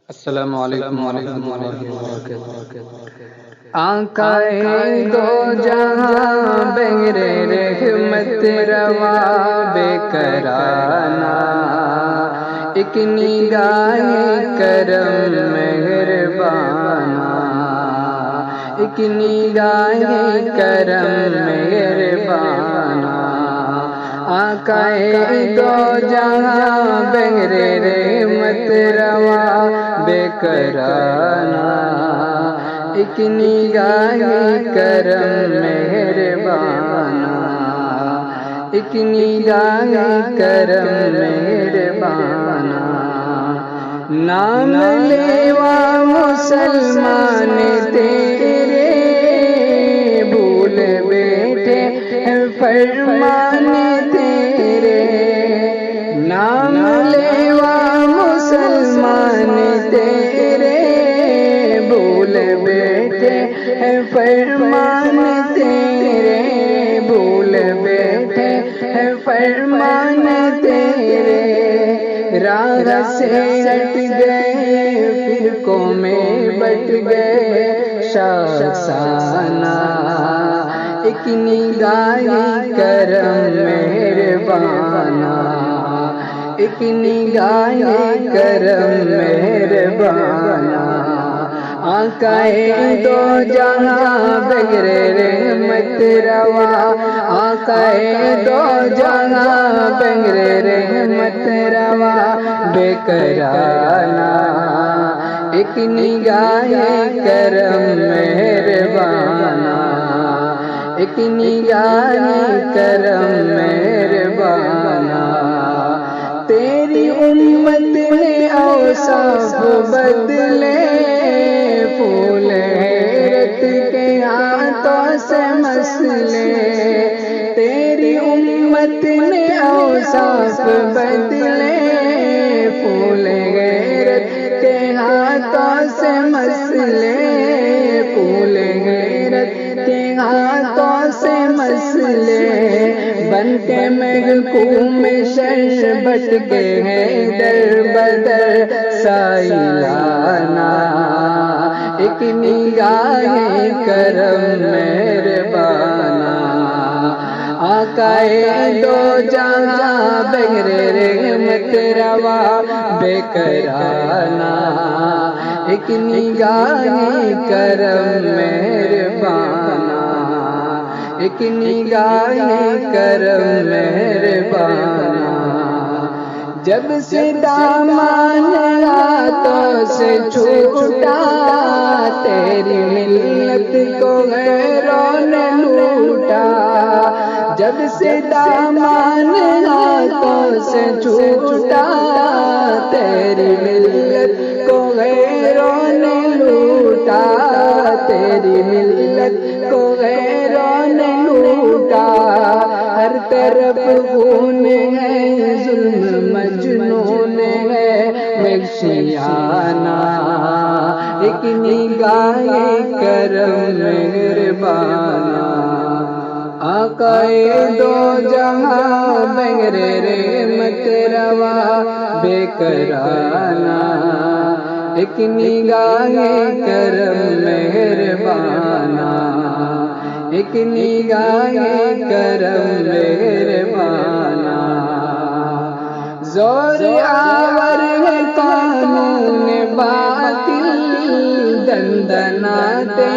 السلام علیکم ورحمۃ اللہ وبرکاتہ۔ آقائے دو جہاں بغیر رحمت روا بے کرانا، ایک نگاہ کرم مہربانا، ایک نگاہ کرم مہربانا، آقائے دو جہاں بغیر رحمت روا بے کرانا، ایک نگاہ کرم مہربانا، ایک نگاہ کرم مہربانا، نام لیوا مسلمان تیرے بھول بیٹھے فرمان تیرے، نام لیوا مسلمان تیرے بھول بیٹھے فرمان تیرے، بھول بیٹھے فرمان تیرے، راہ سے ہٹ گئے فرقوں میں بٹ گئے شاخسانہ، ایک نگاہ کرم مہربانا، ایک نگاہ کرم مہربانا، آقائے دو جہاں بغیر رحمت روا، آقائے دو جہاں بغیر رحمت روا بے کرانا، ایک نگاہ کرم مہربانا، ایک نگاہ کرم مہربانا، تیری امت نے اوصاف بدلے، پھول حیرت کے ہاتھوں سے مسلے، تیری امت نے اوصاف بدلے، پھول حیرت کے ہاتھوں سے مسلے، پھول حیرت کے ہاتھوں سے مسلے، بن کے محکوم شربت کے ہیں در بدر سائلانا، ایک نگاہ کرم مہربانا، آقائے دو جہاں بغیر رحمت روا بے کرانا، ایک نگاہ کرم مہربانا، ایک نگاہ کرم مہربانا، جب سے دامان ہاتھوں سے چھوٹا تیری ملت کو غیروں نے لوٹا، جب سے دامان ہاتھوں سے چھوٹا تیری ملت کو غیروں نے لوٹا، تیری ملت کو غیروں نے لوٹا، ہر طرف خون ہے ظلم مجنون ہے وحشیانہ، ایک نگاہ کرم مہربانا، آقائے دو جہاں بغیر رحمت روا بے کرانا، ایک نگاہ کرم مہربانا، ایک نگاہ کرم مہربانا، زور آور ہے قانون باطل، دندناتے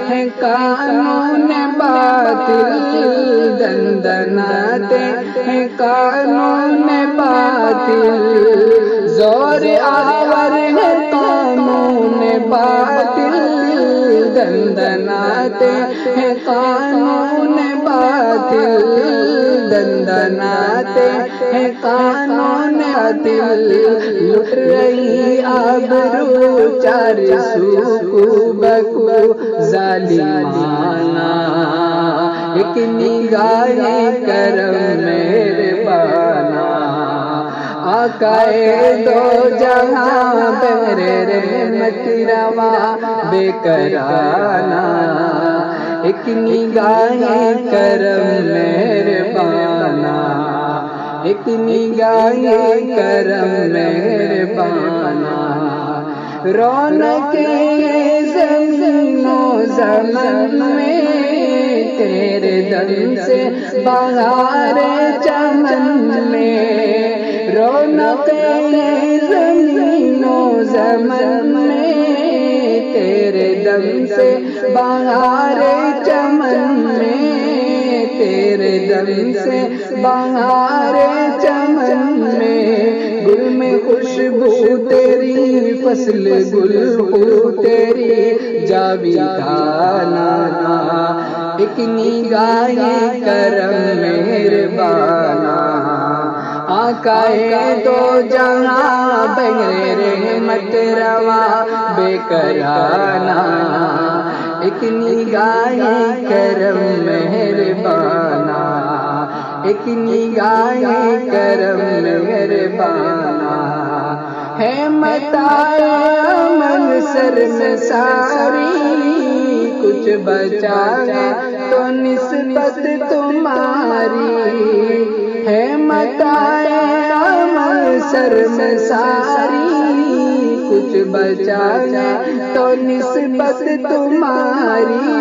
ہیں قانون باطل، دندناتے ہیں قانون باطل، زور آور ہے قانون باطل، دندناتے ہیں قانون باطل، دندناتے ہیں قانون باطل، لٹ رہی آبرو چار سو کو بکو ظالمانہ، ایک نگاہ کرم مہربانا، آقائے دو جہاں بغیر رحمت روا بے کرانا، ایک نگاہ کرم مہربانا، ایک نگاہ کرم مہربانا، رونق زمین و زمن میں تیرے دم سے بہار چمن میں، رونق زمین و زمن میں تیرے دم سے بہار چمن میں، تیرے دم سے بہار چمن میں، گل میں خوشبو تیری، فصل گل خو تیری، جاویدانہ ایک نگاہ کرم مہربانہ، آقائے دو جہاں بغیر رحمت روا بے کرانہ، ایک نگاہ کرم مہربانہ، ایک نگاہ کرم مہربانہ، ہے متاع عمل سر میں ساری، کچھ بچا ہے تو نسبت تمہاری، ہے متاع عمل سر میں ساری، کچھ بچا ہے تو نسبت تمہاری،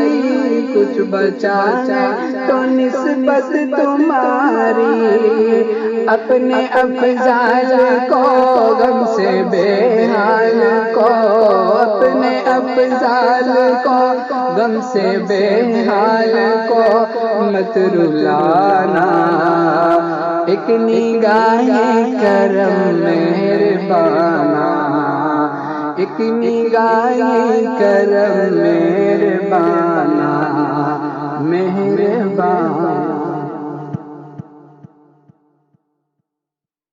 کچھ بچا ہے تو نسبت تمہاری، اپنے افضال کو غم سے بے حال کو، اپنے افضال کو غم سے بے حال کو مت رلانا، ایک نگاہ کرم مہربانہ، ایک نگاہ کرم مہربانہ، مہربانہ۔